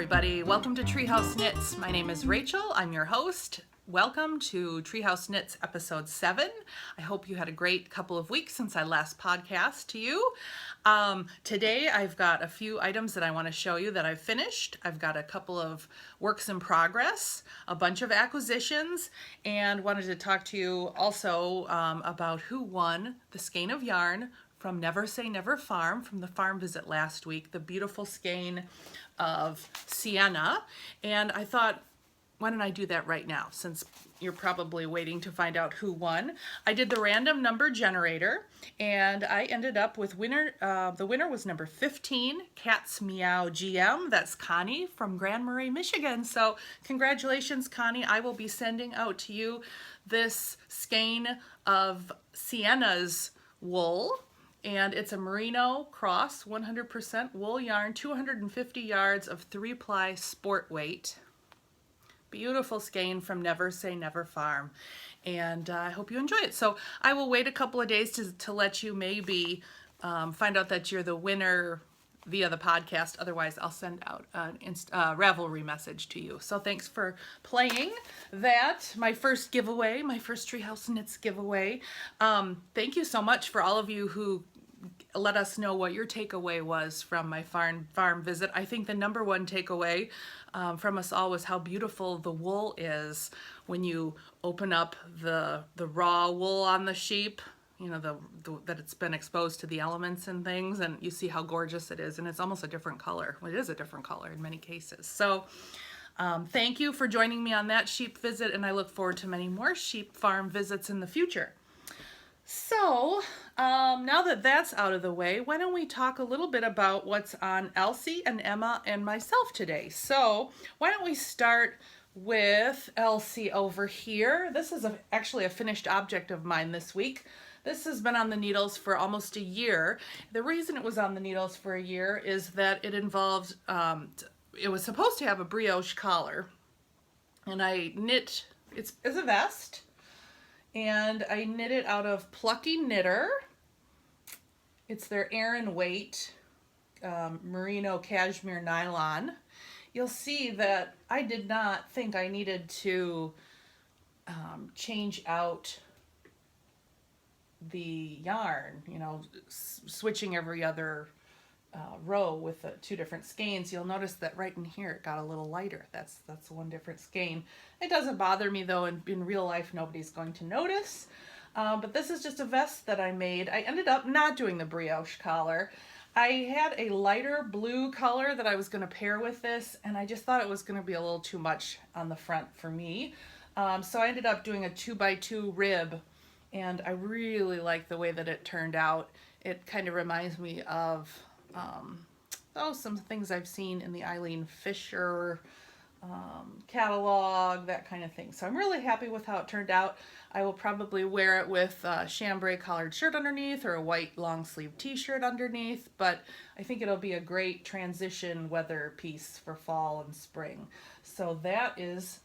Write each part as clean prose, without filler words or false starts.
everybody. Welcome to Treehouse Knits. My name is Rachel. I'm your host. Welcome to Treehouse Knits episode 7. I hope you had a great couple of weeks since I last podcast to you. Today I've got a few items that I want to show you that I've finished. I've got a couple of works in progress, a bunch of acquisitions, and wanted to talk to you also about who won the skein of yarn from Never Say Never Farm, from the farm visit last week, the beautiful skein of Sienna. And I thought, why don't I do that right now, since you're probably waiting to find out who won. I did the random number generator, and I ended up with winner. The winner was number 15, Cat's Meow GM. That's Connie from Grand Marais, Michigan. So congratulations, Connie. I will be sending out to you this skein of Sienna's wool. And it's a merino cross, 100% wool yarn, 250 yards of 3-ply sport weight. Beautiful skein from Never Say Never Farm. And I hope you enjoy it. So I will wait a couple of days to let you maybe find out that you're the winner via the podcast. Otherwise, I'll send out an Ravelry message to you. So thanks for playing that. My first giveaway, my first Treehouse Knits giveaway. Thank you so much for all of you who let us know what your takeaway was from my farm visit. I think the number one takeaway from us all was how beautiful the wool is when you open up the raw wool on the sheep, you know, that it's been exposed to the elements and things, and you see how gorgeous it is, and it's almost a different color. Well, it is a different color in many cases. So thank you for joining me on that sheep visit, and I look forward to many more sheep farm visits in the future. So now that that's out of the way, why don't we talk a little bit about what's on Elsie and Emma and myself today. So why don't we start with Elsie over here. This is actually a finished object of mine this week. This has been on the needles for almost a year. The reason it was on the needles for a year is that it involved, it was supposed to have a brioche collar, and I knit, it's a vest, and I knit it out of Plucky Knitter. It's their Aran weight merino cashmere nylon. You'll see that I did not think I needed to change out the yarn, you know, switching every other row with the 2 different skeins. You'll notice that right in here it got a little lighter. That's one different skein. It doesn't bother me though, in real life nobody's going to notice. But this is just a vest that I made. I ended up not doing the brioche collar. I had a lighter blue color that I was going to pair with this, and I just thought it was going to be a little too much on the front for me. So I ended up doing a 2x2 rib, and I really like the way that it turned out. It kind of reminds me of some things I've seen in the Eileen Fisher catalog, that kind of thing. So I'm really happy with how it turned out. I will probably wear it with a chambray collared shirt underneath or a white long sleeve t-shirt underneath, but I think it'll be a great transition weather piece for fall and spring. So that is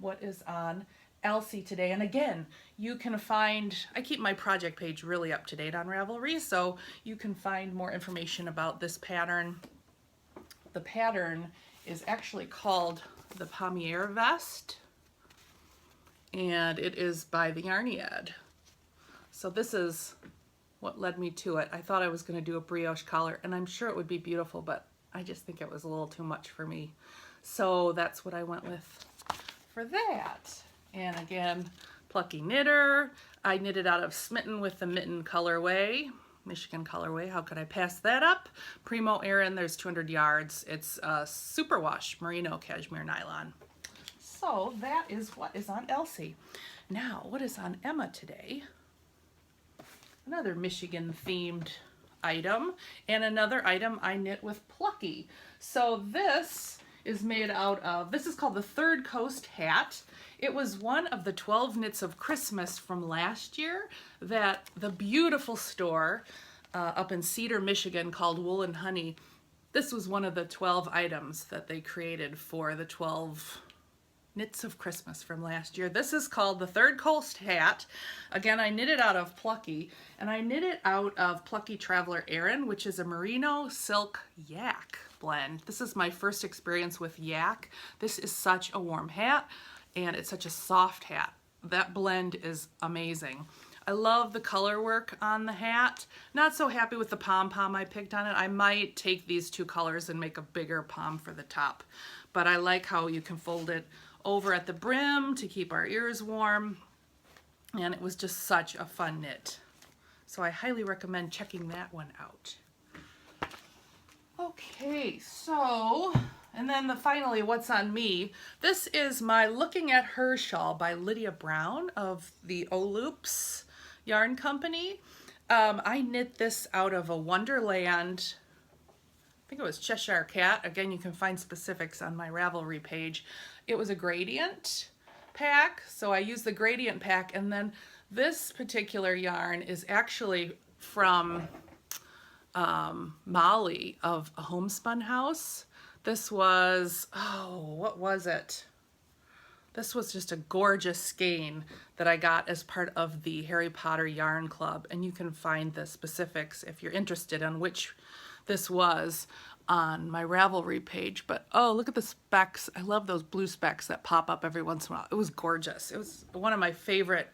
what is on Elsie today. And again, you can find, I keep my project page really up to date on Ravelry, so you can find more information about this pattern. The pattern is actually called the Pommier vest, and it is by the Yarniad. So this is what led me to it. I thought I was going to do a brioche collar, and I'm sure it would be beautiful, but I just think it was a little too much for me. So that's what I went with for that. And again, Plucky Knitter. I knitted out of Mitten with the Mitten colorway, Michigan colorway. How could I pass that up? Primo Aran, there's 200 yards. It's a superwash merino cashmere nylon. So that is what is on Elsie. Now, what is on Emma today? Another Michigan themed item, and another item I knit with Plucky. So this is made out of, this is called the Third Coast hat. It was one of the 12 knits of Christmas from last year that the beautiful store up in Cedar, Michigan called Woolen Honey. This was one of the 12 items that they created for the 12 knits of Christmas from last year. This is called the Third Coast Hat. Again, I knit it out of Plucky, and I knit it out of Plucky Traveler Aran, which is a merino silk yak blend. This is my first experience with yak. This is such a warm hat, and it's such a soft hat. That blend is amazing. I love the color work on the hat. Not so happy with the pom-pom I picked on it. I might take these two colors and make a bigger pom for the top. But I like how you can fold it over at the brim to keep our ears warm. And it was just such a fun knit. So I highly recommend checking that one out. Okay, so, and then finally, what's on me? This is my Looking at Her shawl by Lydia Brown of the Loops Yarn Company. I knit this out of a Wonderland, I think it was Cheshire Cat. Again, you can find specifics on my Ravelry page. It was a gradient pack, so I used the gradient pack, and then this particular yarn is actually from Molly of a Homespun House. This was, oh, what was it? This was just a gorgeous skein that I got as part of the Harry Potter Yarn Club, and you can find the specifics if you're interested on which this was on my Ravelry page. But oh, look at the specks. I love those blue specks that pop up every once in a while. It was gorgeous. It was one of my favorite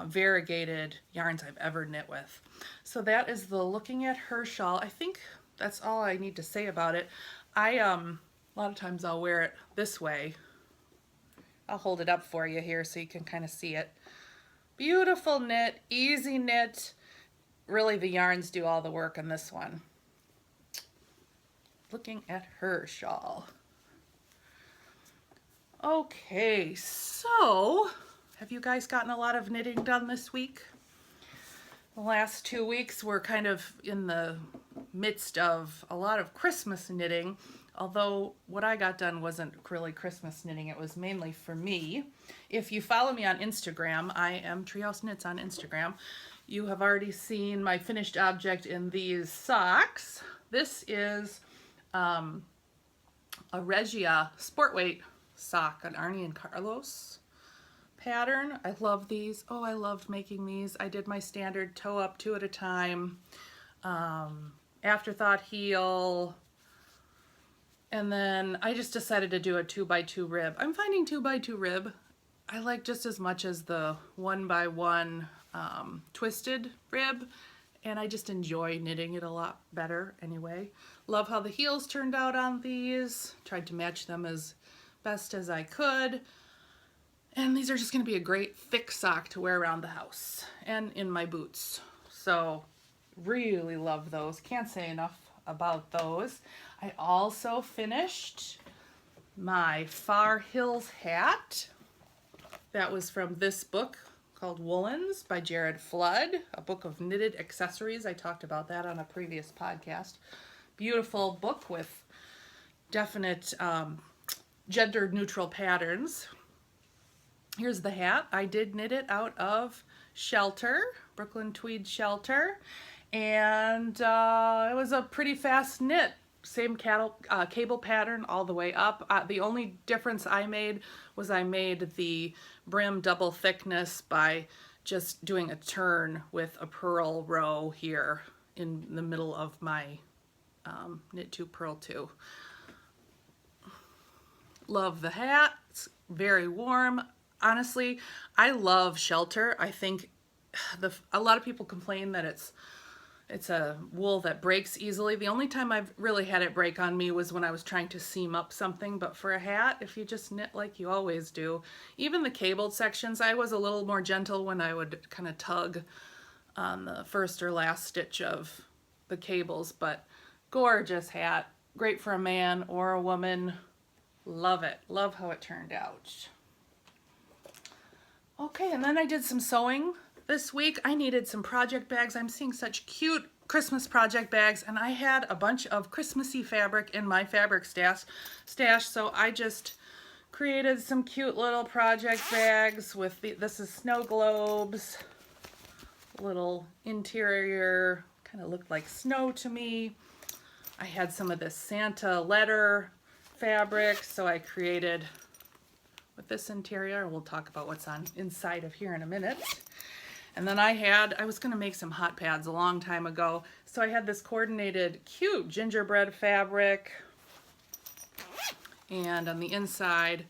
variegated yarns I've ever knit with. So that is the Looking at Her shawl. I think that's all I need to say about it. A lot of times I'll wear it this way. I'll hold it up for you here so you can kind of see it. Beautiful knit, easy knit. Really, the yarns do all the work on this one. Looking at Her shawl. Okay, so have you guys gotten a lot of knitting done this week? The last 2 weeks we're kind of in the midst of a lot of Christmas knitting, although what I got done wasn't really Christmas knitting, it was mainly for me. If you follow me on Instagram, I am Treehouse Knits on Instagram, you have already seen my finished object in these socks. This is a REGIA sport weight sock, an Arne and Carlos pattern. I love these. Oh, I loved making these. I did my standard toe up 2 at a time, afterthought heel, and then I just decided to do a 2x2 rib. I'm finding 2x2 rib I like just as much as the 1x1 twisted rib, and I just enjoy knitting it a lot better anyway. Love how the heels turned out on these. Tried to match them as best as I could. And these are just going to be a great thick sock to wear around the house and in my boots. So really love those. Can't say enough about those. I also finished my Far Hills hat. That was from this book called Woolens by Jared Flood, a book of knitted accessories. I talked about that on a previous podcast. Beautiful book with definite gender neutral patterns. Here's the hat. I did knit it out of Shelter, Brooklyn Tweed Shelter, and it was a pretty fast knit. Same cable pattern all the way up. The only difference I made was I made the brim double thickness by just doing a turn with a purl row here in the middle of my knit 2 purl 2. Love the hat. It's very warm. Honestly, I love Shelter. I think a lot of people complain that it's a wool that breaks easily. The only time I've really had it break on me was when I was trying to seam up something, but for a hat, if you just knit like you always do, even the cabled sections, I was a little more gentle when I would kind of tug on the first or last stitch of the cables, but gorgeous hat. Great for a man or a woman. Love it. Love how it turned out. Okay, and then I did some sewing this week. I needed some project bags. I'm seeing such cute Christmas project bags, and I had a bunch of Christmassy fabric in my fabric stash, so I just created some cute little project bags with this is snow globes, little interior, kind of looked like snow to me. I had some of this Santa letter fabric, so I created with this interior. We'll talk about what's on inside of here in a minute. And then I was going to make some hot pads a long time ago. So I had this coordinated cute gingerbread fabric. And on the inside,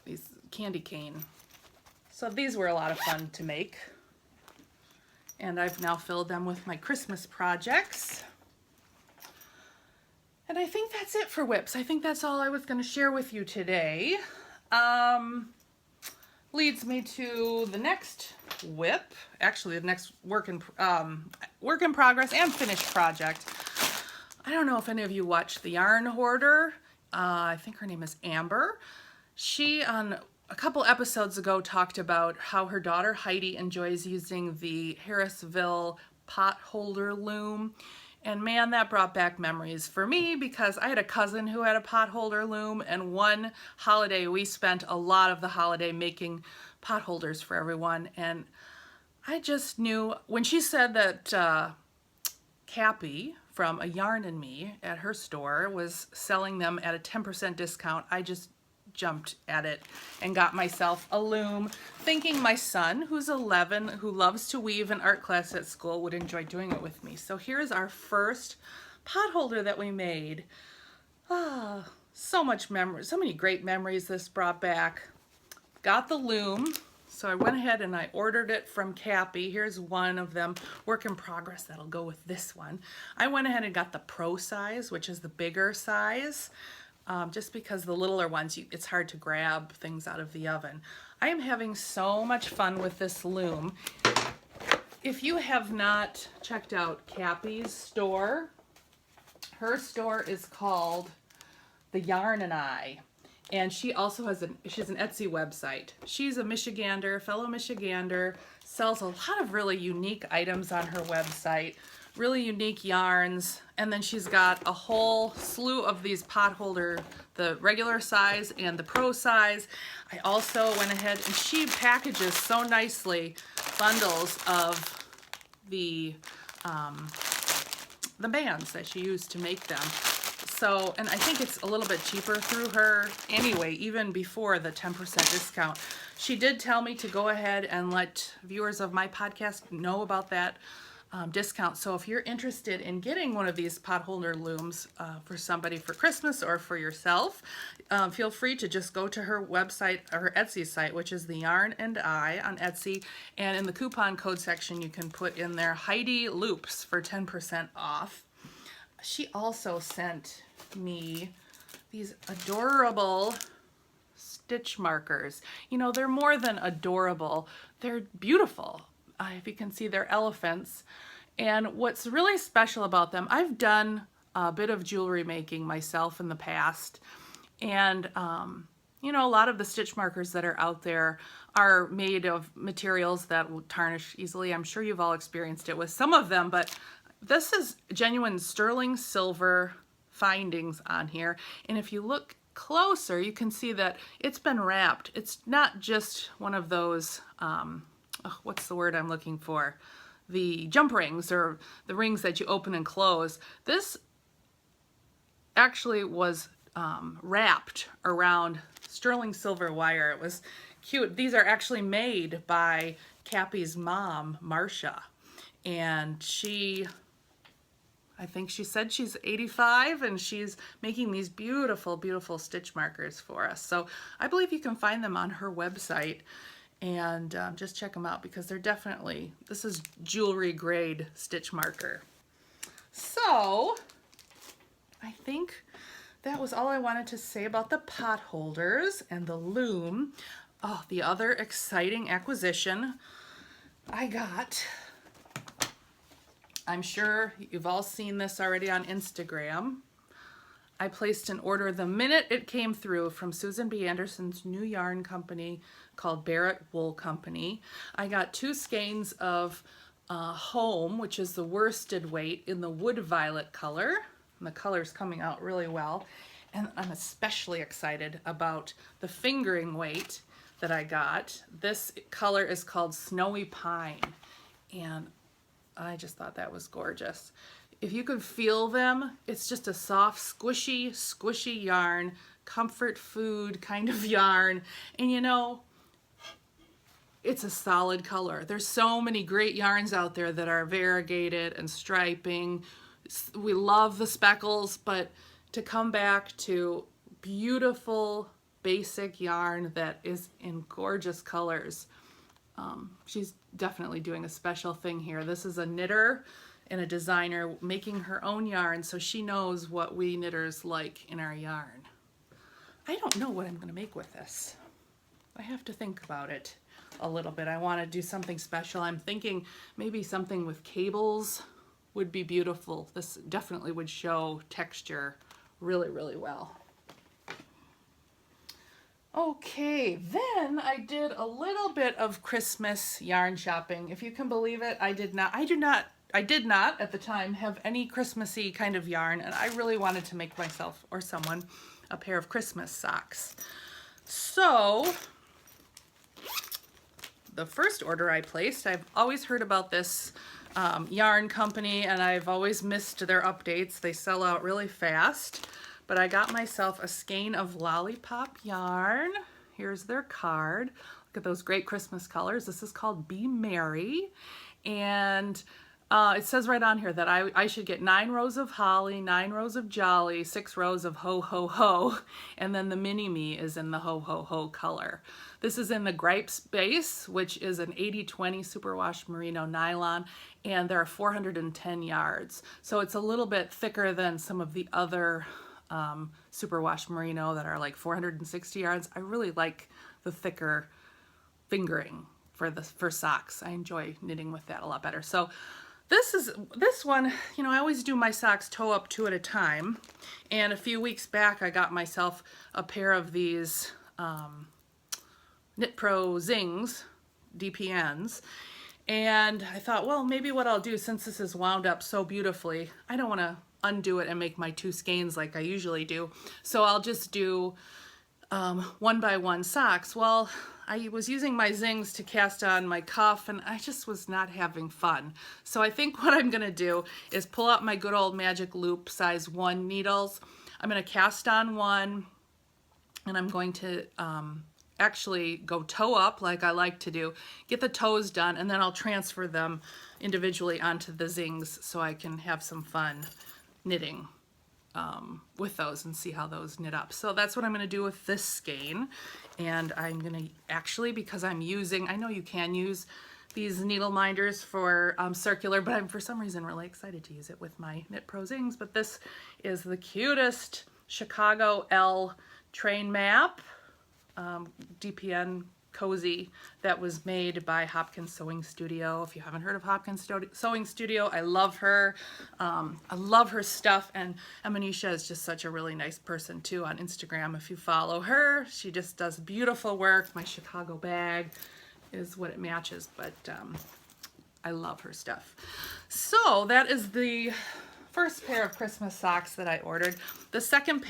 these candy cane. So these were a lot of fun to make. And I've now filled them with my Christmas projects. And I think that's it for WIPs. I think that's all I was going to share with you today. Leads me to the next WIP, actually the next work in progress and finished project. I don't know if any of you watched The Yarn Hoarder. I think her name is Amber. She, on a couple episodes ago, talked about how her daughter Heidi enjoys using the Harrisville Potholder loom. And man, that brought back memories for me because I had a cousin who had a potholder loom, and one holiday we spent a lot of the holiday making potholders for everyone. And I just knew when she said that Cappy from A Yarn and Me at her store was selling them at a 10% discount, I just jumped at it and got myself a loom, thinking my son, who's 11, who loves to weave in art class at school, would enjoy doing it with me. So here's our first potholder that we made. Ah, so much memory, so many great memories this brought back. Got the loom, so I went ahead and I ordered it from Cappy. Here's one of them, work in progress, that'll go with this one. I went ahead and got the pro size, which is the bigger size. Just because the littler ones, it's hard to grab things out of the oven. I am having so much fun with this loom. If you have not checked out Cappy's store, her store is called The Yarn and I. And she also has she's an Etsy website. She's a Michigander, fellow Michigander, sells a lot of really unique items on her website. Really unique yarns, and then she's got a whole slew of these potholder, the regular size and the pro size. I also went ahead and she packages so nicely bundles of the bands that she used to make them. So, and I think it's a little bit cheaper through her anyway, even before the 10% discount. She did tell me to go ahead and let viewers of my podcast know about that discount. So if you're interested in getting one of these potholder looms for somebody for Christmas or for yourself, feel free to just go to her website or her Etsy site, which is The Yarn and I on Etsy. And in the coupon code section, you can put in there Heidi Loops for 10% off. She also sent me these adorable stitch markers. You know, they're more than adorable. They're beautiful. If you can see, they're elephants. And what's really special about them, I've done a bit of jewelry making myself in the past. And, you know, a lot of the stitch markers that are out there are made of materials that will tarnish easily. I'm sure you've all experienced it with some of them, but this is genuine sterling silver findings on here. And if you look closer, you can see that it's been wrapped. It's not just one of those what's the word I'm looking for? The jump rings or the rings that you open and close. This actually was wrapped around sterling silver wire. It was cute. These are actually made by Cappy's mom, Marcia. And I think she said she's 85 and she's making these beautiful, beautiful stitch markers for us. So I believe you can find them on her website. And just check them out because they're definitely, this is jewelry grade stitch marker. So I think that was all I wanted to say about the potholders and the loom. Oh, the other exciting acquisition I got, I'm sure you've all seen this already on Instagram. I placed an order the minute it came through from Susan B. Anderson's new yarn company called Barrett Wool Company. I got 2 skeins of Home, which is the worsted weight in the wood violet color. And the color's coming out really well. And I'm especially excited about the fingering weight that I got. This color is called Snowy Pine. And I just thought that was gorgeous. If you could feel them, it's just a soft, squishy yarn, comfort food kind of yarn. And you know, it's a solid color. There's so many great yarns out there that are variegated and striping. We love the speckles, but to come back to beautiful basic yarn that is in gorgeous colors, she's definitely doing a special thing here. This is a knitter and a designer making her own yarn, so she knows what we knitters like in our yarn. I don't know what I'm going to make with this. I have to think about it a little bit. I want to do something special. I'm thinking maybe something with cables would be beautiful. This definitely would show texture really, really well. Okay, then I did a little bit of Christmas yarn shopping. If you can believe it, I did not at the time have any Christmassy kind of yarn, and I really wanted to make myself or someone a pair of Christmas socks. So the first order I placed, I've always heard about this yarn company, and I've always missed their updates. They sell out really fast. But I got myself a skein of Lollipop yarn. Here's their card. Look at those great Christmas colors. This is called Be Merry. And it says right on here that I should get 9 rows of holly, 9 rows of jolly, 6 rows of ho ho ho. And then the mini me is in the ho ho ho color. This is in the Gripes base, which is an 80-20 superwash merino nylon. And there are 410 yards. So it's a little bit thicker than some of the other superwash merino that are like 460 yards. I really like the thicker fingering for socks. I enjoy knitting with that a lot better. So this one, you know, I always do my socks toe up 2 at a time. And a few weeks back, I got myself a pair of these Knit Pro Zings DPNs. And I thought, well, maybe what I'll do, since this is wound up so beautifully, I don't want to undo it and make my 2 skeins like I usually do. So I'll just do 1 by 1 socks. Well, I was using my Zings to cast on my cuff, and I just was not having fun. So I think what I'm going to do is pull out my good old Magic Loop size 1 needles. I'm going to cast on 1, and I'm going to actually go toe up like I like to do, get the toes done, and then I'll transfer them individually onto the Zings so I can have some fun knitting with those and see how those knit up. So that's what I'm going to do with this skein. And I'm going to actually, because I'm using, I know you can use these needle minders for circular, but I'm for some reason really excited to use it with my Knit Pro Zings. But this is the cutest Chicago L train map DPN cozy that was made by Hopkins Sewing Studio. If you haven't heard of Hopkins Sewing Studio, I love her. I love her stuff, and Amanisha is just such a really nice person too on Instagram. If you follow her, she just does beautiful work. My Chicago bag is what it matches, but I love her stuff. So that is the first pair of Christmas socks that I ordered. The second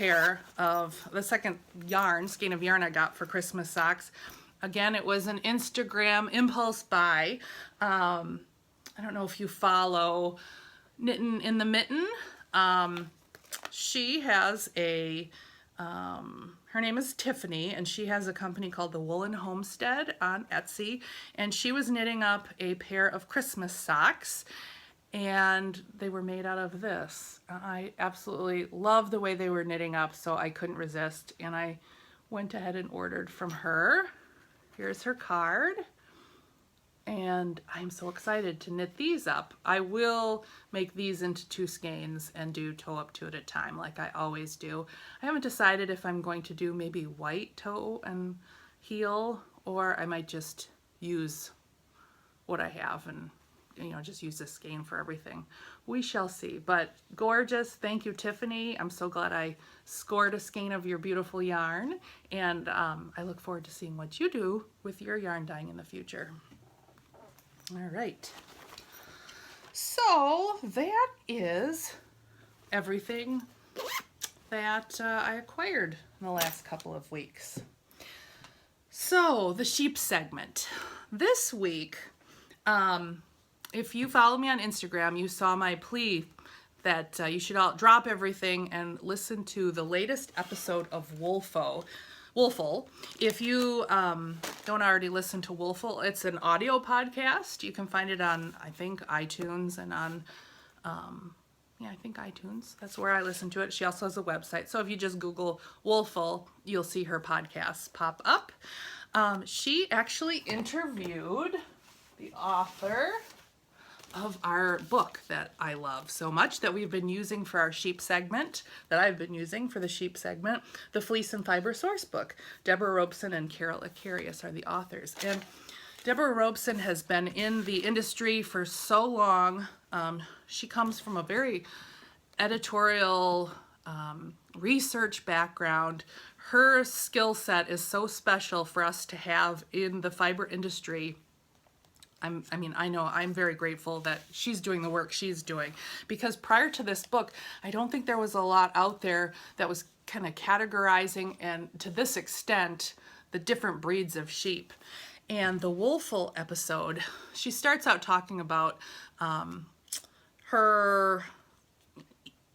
yarn, skein of yarn I got for Christmas socks, again, it was an Instagram impulse buy. I don't know if you follow Knittin in the Mitten. She has her name is Tiffany, and she has a company called the Woolen Homestead on Etsy, and she was knitting up a pair of Christmas socks, and they were made out of this. I absolutely love the way they were knitting up, so I couldn't resist, and I went ahead and ordered from her. Here's her card, and I'm so excited to knit these up. I will make these into 2 skeins and do toe up 2 at a time like I always do. I haven't decided if I'm going to do maybe white toe and heel, or I might just use what I have and, you know, just use this skein for everything. We shall see. But gorgeous. Thank you, Tiffany. I'm so glad I scored a skein of your beautiful yarn, and I look forward to seeing what you do with your yarn dyeing in the future. All right. So that is everything that I acquired in the last couple of weeks. So the sheep segment. This week, if you follow me on Instagram, you saw my plea that you should all drop everything and listen to the latest episode of Woolful. If you don't already listen to Woolful, it's an audio podcast. You can find it on, I think, iTunes and on, I think iTunes. That's where I listen to it. She also has a website. So if you just Google Woolful, you'll see her podcasts pop up. She actually interviewed the author of our book that I love so much, that we've been using for our sheep segment, that I've been using for the sheep segment, the Fleece and Fiber Sourcebook. Deborah Robson and Carol Acarius are the authors. And Deborah Robson has been in the industry for so long. She comes from a very editorial research background. Her skill set is so special for us to have in the fiber industry. I know I'm very grateful that she's doing the work she's doing, because prior to this book, I don't think there was a lot out there that was kind of categorizing, and to this extent, the different breeds of sheep. And the Woolful episode, she starts out talking about her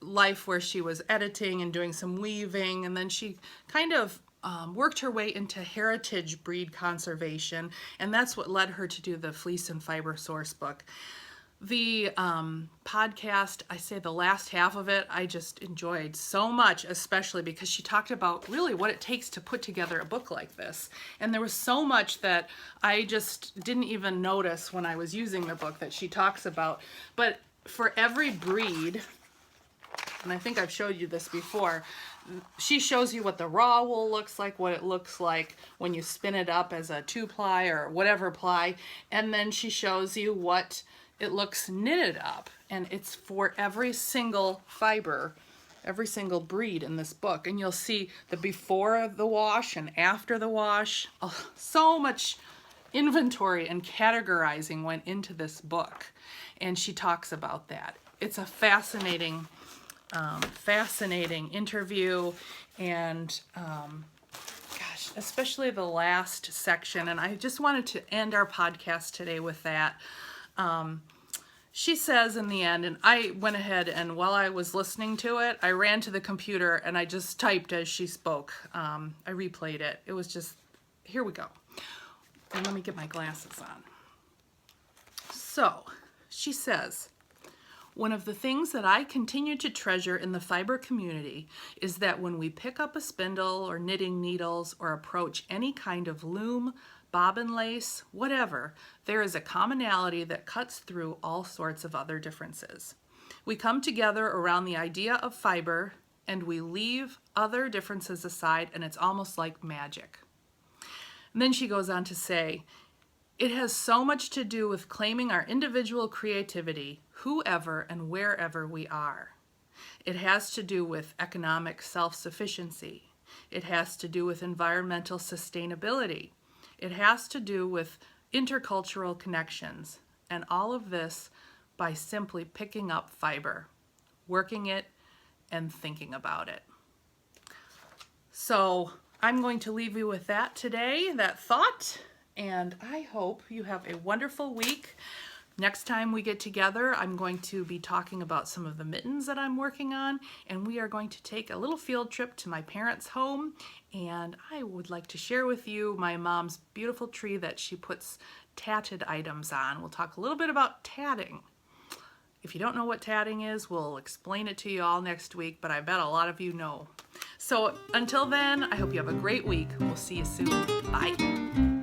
life where she was editing and doing some weaving, and then she kind of worked her way into heritage breed conservation, and that's what led her to do the Fleece and Fiber Sourcebook. The podcast, I say the last half of it, I just enjoyed so much, especially because she talked about really what it takes to put together a book like this. And there was so much that I just didn't even notice when I was using the book that she talks about. But for every breed, and I think I've showed you this before, she shows you what the raw wool looks like, what it looks like when you spin it up as a 2-ply or whatever ply, and then she shows you what it looks knitted up. And it's for every single fiber, every single breed in this book. And you'll see the before the wash and after the wash. Oh, so much inventory and categorizing went into this book, and she talks about that. It's a fascinating interview, and gosh, especially the last section. And I just wanted to end our podcast today with that. She says in the end, and I went ahead and while I was listening to it, I ran to the computer and I just typed as she spoke. I replayed it. It was just, here we go. And let me get my glasses on. So she says, one of the things that I continue to treasure in the fiber community is that when we pick up a spindle or knitting needles or approach any kind of loom, bobbin lace, whatever, there is a commonality that cuts through all sorts of other differences. We come together around the idea of fiber and we leave other differences aside, and it's almost like magic. And then she goes on to say, it has so much to do with claiming our individual creativity, whoever and wherever we are. It has to do with economic self-sufficiency. It has to do with environmental sustainability. It has to do with intercultural connections. And all of this by simply picking up fiber, working it, and thinking about it. So I'm going to leave you with that today, that thought. And I hope you have a wonderful week. Next time we get together, I'm going to be talking about some of the mittens that I'm working on, and we are going to take a little field trip to my parents' home, and I would like to share with you my mom's beautiful tree that she puts tatted items on. We'll talk a little bit about tatting. If you don't know what tatting is, we'll explain it to you all next week, but I bet a lot of you know. So until then, I hope you have a great week. We'll see you soon. Bye.